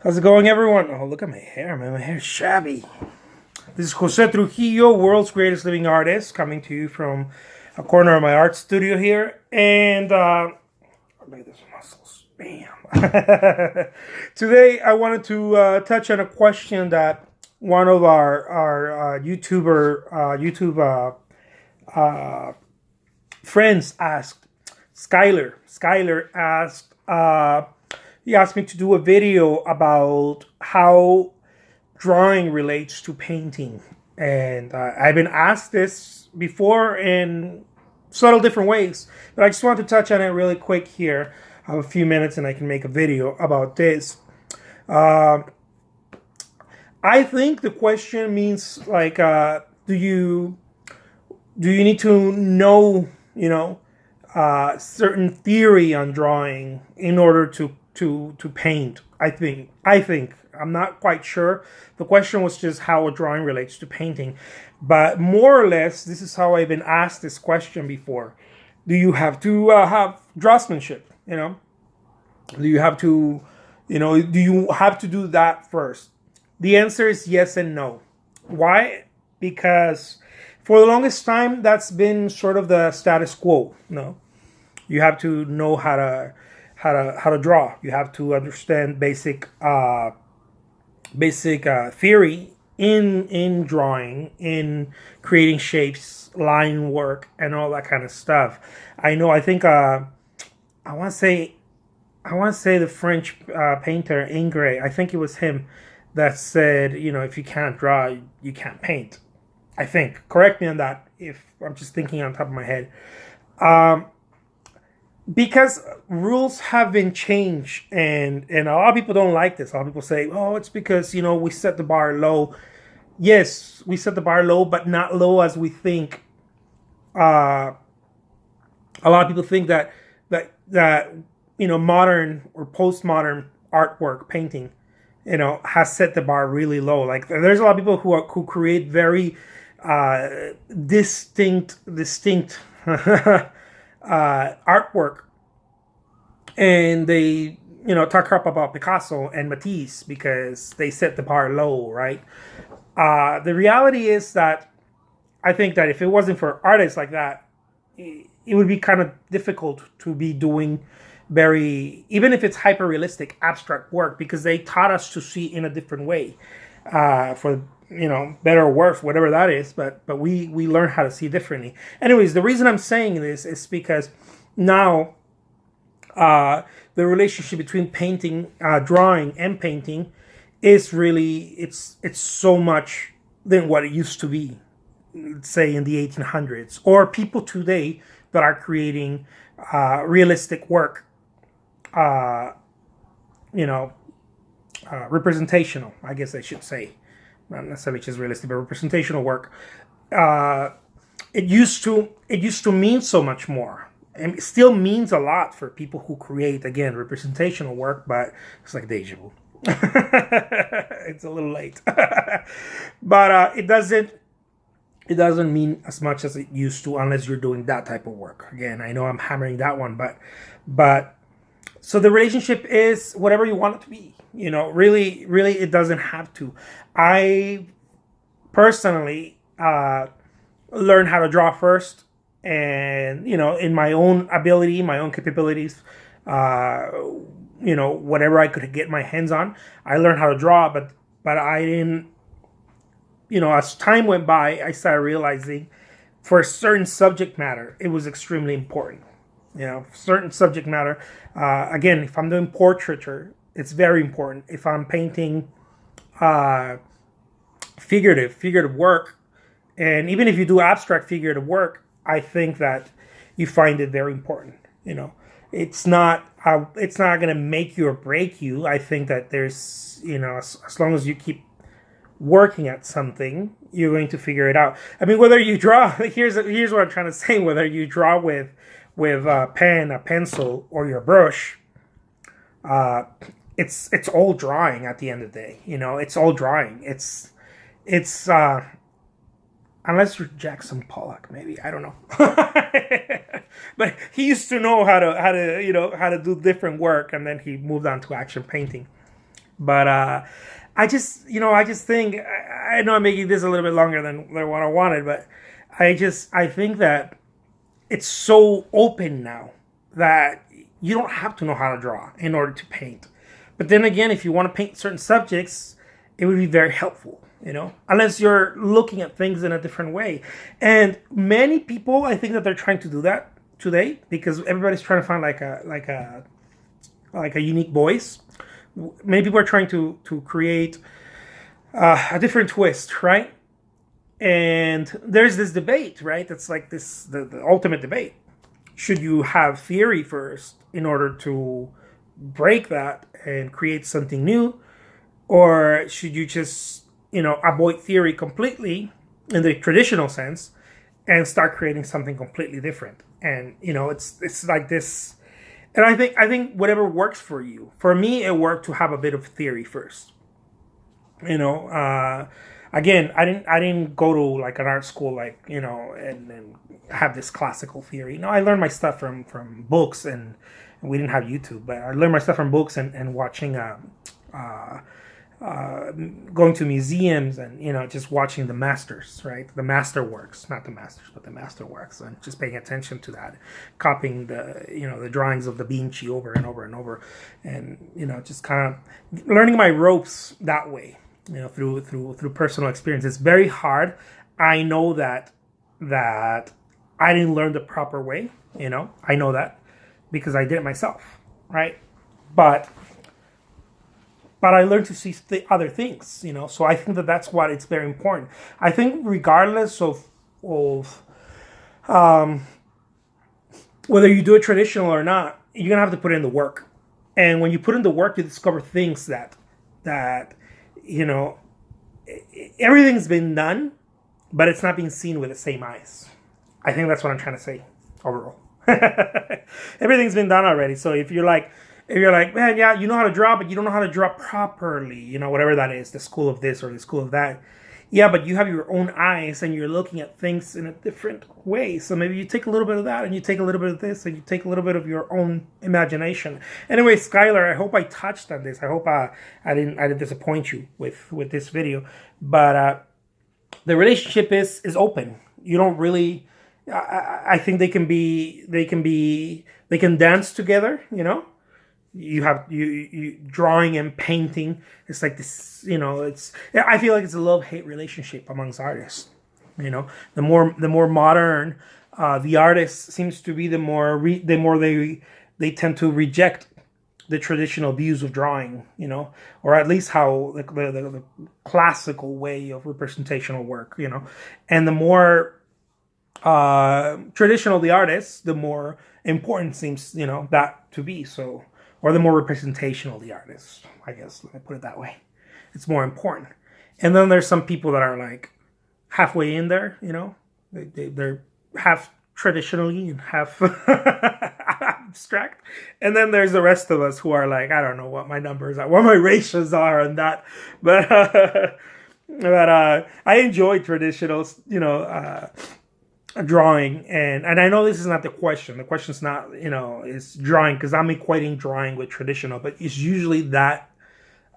How's it going, everyone? Oh, look at my hair, man. My hair's shabby. This is Jose Trujillo, world's greatest living artist, coming to you from a corner of my art studio here. And look at those muscles. Bam. Today, I wanted to touch on a question that one of our YouTube friends asked. Skyler asked. He asked me to do a video about how drawing relates to painting. And I've been asked this before in subtle different ways, but I just want to touch on it really quick here. I have a few minutes and I can make a video about this. I think the question means like, do you need to know, certain theory on drawing in order to paint? I think I'm not quite sure. The question was just how a drawing relates to painting, but more or less this is how I've been asked this question before. Do you have to have draftsmanship? Do you have to do you have to do that first? The answer is yes and no. Why? Because for the longest time that's been sort of the status quo. You have to know how to draw. You have to understand basic theory in drawing, in creating shapes, line work, and all that kind of stuff. I think I want to say the French painter Ingres. I think it was him that said, if you can't draw, you can't paint. I think. Correct me on that if I'm just thinking on top of my head. Because rules have been changed, and a lot of people don't like this. A lot of people say, oh, it's because, we set the bar low. Yes, we set the bar low, but not low as we think. A lot of people think that modern or postmodern artwork, painting, has set the bar really low. Like, there's a lot of people who create very distinct artwork, and they talk crap about Picasso and Matisse because they set the bar low, right? The reality is that I think that if it wasn't for artists like that, it would be kind of difficult to be doing even if it's hyper realistic abstract work, because they taught us to see in a different way, for better or worse, whatever that is, but we learn how to see differently. Anyways, the reason I'm saying this is because now the relationship between drawing and painting is really, it's so much than what it used to be, let's say in the 1800s, or people today that are creating realistic work, representational, I guess I should say. Not necessarily just realistic, but representational work. It used to mean so much more, and it still means a lot for people who create, again, representational work. But it's like deja vu. It's a little late, but it doesn't mean as much as it used to unless you're doing that type of work. Again, I know I'm hammering that one, but so the relationship is whatever you want it to be. Really, it doesn't have to. I personally learned how to draw first, and in my own ability, my own capabilities, whatever I could get my hands on, I learned how to draw. But I didn't. As time went by, I started realizing for a certain subject matter, it was extremely important. Certain subject matter. Again, if I'm doing portraiture, it's very important. If I'm painting figurative work, and even if you do abstract figurative work, I think that you find it very important. It's not going to make you or break you. I think that there's as long as you keep working at something, you're going to figure it out. I mean, whether you draw, here's what I'm trying to say. Whether you draw with a pen, a pencil, or your brush, it's all drawing at the end of the day. It's all drawing. It's unless you're Jackson Pollock, maybe, I don't know. But he used to know how to do different work, and then he moved on to action painting. But I just think I know I'm making this a little bit longer than what I wanted, but I think that it's so open now that you don't have to know how to draw in order to paint. But then again, if you want to paint certain subjects, it would be very helpful, unless you're looking at things in a different way. And many people, I think that they're trying to do that today because everybody's trying to find like a unique voice. Many people are trying to create a different twist, right? And there's this debate, right? That's like the ultimate debate. Should you have theory first in order to break that and create something new? Or should you just, avoid theory completely in the traditional sense and start creating something completely different? And, it's like this. And I think whatever works for you. For me, it worked to have a bit of theory first. Again, I didn't go to like an art school, like, and have this classical theory. No, I learned my stuff from books, and we didn't have YouTube, but I learned my stuff from books and watching, going to museums and, just watching the masters, right? The masterworks, not the masters, but the masterworks, and just paying attention to that, copying the drawings of Da Vinci over and over and over, and, just kind of learning my ropes that way. Through personal experience. It's very hard. I know that I didn't learn the proper way. I know that because I did it myself, right? But I learned to see other things. So I think that that's what it's very important. I think regardless of whether you do it traditional or not, you're gonna have to put in the work. And when you put in the work, you discover things that everything's been done, but it's not being seen with the same eyes. I think that's what I'm trying to say overall. Everything's been done already. So if you're like, man, yeah, you know how to draw, but you don't know how to draw properly, whatever that is, the school of this or the school of that. Yeah, but you have your own eyes and you're looking at things in a different way. So maybe you take a little bit of that and you take a little bit of this and you take a little bit of your own imagination. Anyway, Skylar, I hope I touched on this. I hope I didn't disappoint you with this video. But the relationship is open. You don't really. I think they can dance together. You have you drawing and painting. It's like this, I feel like it's a love-hate relationship amongst artists. The more modern the artist seems to be, the more they tend to reject the traditional views of drawing, or at least how the classical way of representational work, and the more traditional the artist, the more important seems that to be. So. Or the more representational the artist, I guess, let me put it that way. It's more important. And then there's some people that are like halfway in there, they're half traditionally and half abstract. And then there's the rest of us who are like, I don't know what my numbers are, what my ratios are and that. But I enjoy traditional, drawing, and I know this is not the question. The question's not, is drawing, because I'm equating drawing with traditional, but it's usually that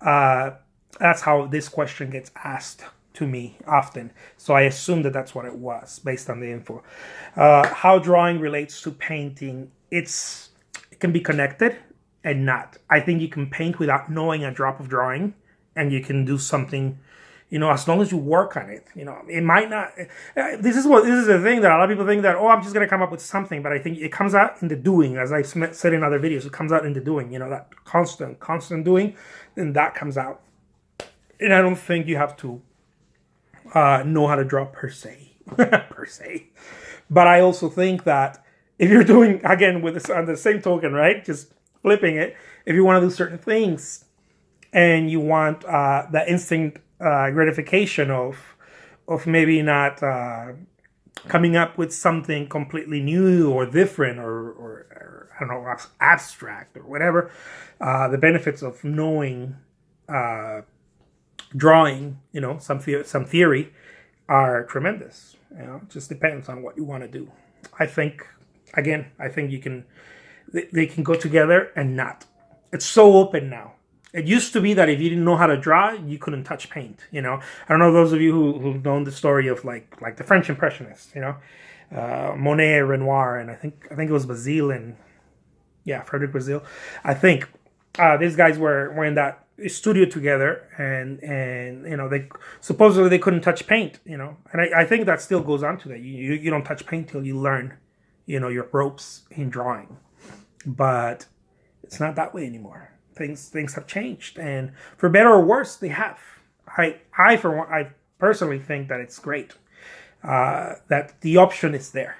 that's how this question gets asked to me often. So I assume that that's what it was based on the info. How drawing relates to painting, it can be connected and not. I think you can paint without knowing a drop of drawing, and you can do something, as long as you work on it. It might not. This is the thing that a lot of people think that, I'm just gonna come up with something, but I think it comes out in the doing, as I've said in other videos. It comes out in the doing. That constant doing, then that comes out. And I don't think you have to know how to draw per se, But I also think that if you're doing, again, with this on the same token, right, just flipping it, if you want to do certain things and you want the instant gratification of maybe not coming up with something completely new or different or I don't know, abstract or whatever, the benefits of knowing drawing, some theory are tremendous. It just depends on what you want to do. I think you can, they can go together and not. It's so open now. It used to be that if you didn't know how to draw, you couldn't touch paint. I don't know those of you who've known the story of like the French Impressionists. Monet, Renoir, and I think it was Basile and Frederic Basile. I think these guys were in that studio together, and they supposedly they couldn't touch paint. And I think that still goes on to that. You don't touch paint till you learn, your ropes in drawing, but it's not that way anymore. Things have changed, and for better or worse, they have. I for one, I personally think that it's great that the option is there.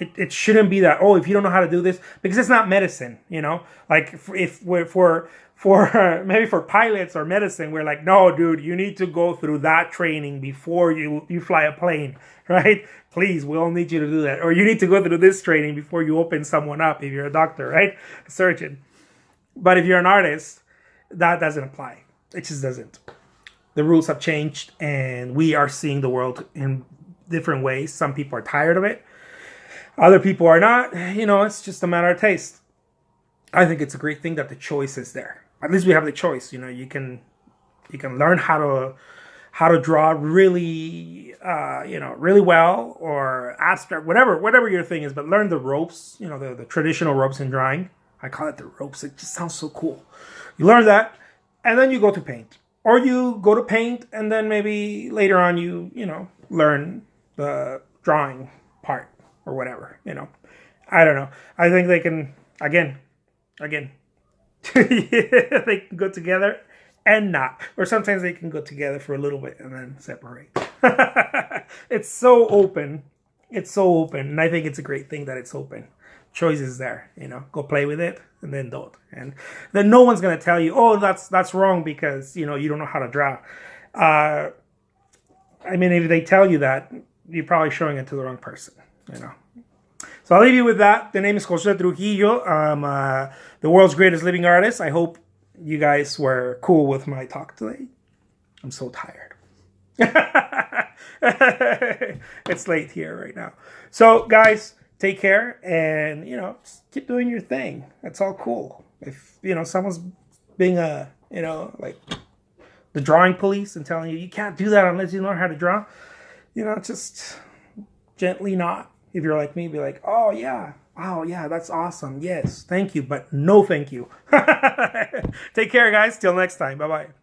It shouldn't be that, if you don't know how to do this, because it's not medicine. Like if we're for maybe for pilots or medicine, we're like, no, dude, you need to go through that training before you fly a plane, right? Please, we all need you to do that. Or you need to go through this training before you open someone up if you're a doctor, right? A surgeon. But if you're an artist, that doesn't apply. It just doesn't. The rules have changed, and we are seeing the world in different ways. Some people are tired of it. Other people are not. It's just a matter of taste. I think it's a great thing that the choice is there. At least we have the choice. You can learn how to draw really really well, or abstract, whatever your thing is, but learn the ropes, the traditional ropes in drawing. I call it the ropes. It just sounds so cool. You learn that, and then you go to paint. Or you go to paint, and then maybe later on you learn the drawing part or whatever. I don't know. I think they can, again, they can go together and not. Or sometimes they can go together for a little bit and then separate. It's so open. And I think it's a great thing that it's open. Choice is there, go play with it, and then don't. And then no one's going to tell you, that's wrong because, you don't know how to draw. If they tell you that, you're probably showing it to the wrong person, So I'll leave you with that. The name is Jose Trujillo. I'm the world's greatest living artist. I hope you guys were cool with my talk today. I'm so tired. It's late here right now. So, guys, take care, and just keep doing your thing. That's all cool. If someone's being like the drawing police and telling you can't do that unless you learn how to draw, just gently not. If you're like me, be like, oh yeah, that's awesome, yes, thank you, but no thank you. Take care, guys. Till next time. Bye bye.